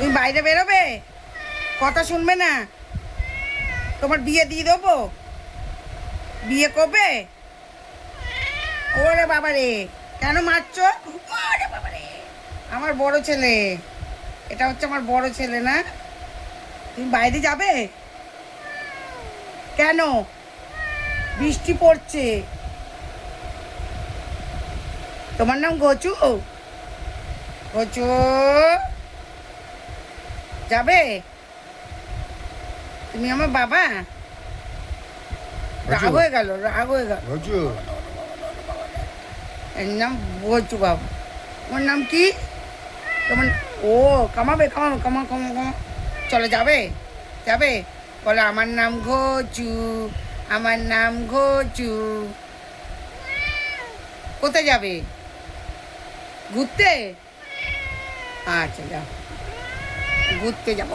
তুমি বাইরে বেরোবে, কথা শুনবে না? তোমার বিয়ে দিয়ে দেবো, বিয়ে করবে? ওরে বাবা রে, কেন মারছো? ওরে বাবা রে, আমার বড় ছেলে, এটা হচ্ছে আমার বড় ছেলে না? তুমি বাইরে যাবে কেন? বৃষ্টি পড়ছে। তোমার নাম গচু? গচু যাবে? তুমি আমার বাবা? রাগ হয়ে গেল, রাগ হয়ে গেল। এর নাম গচু বাবা। তোমার নাম কি? তোমার ও কামাবে, কামাবে, কামা কামা কামা। চলো যাবে, যাবে? বলো আমার নাম ঘচু, আমার নাম ঘচু। কোথায় যাবে? ঘুরতে? আচ্ছা যাও, ঘুরতে যাবো।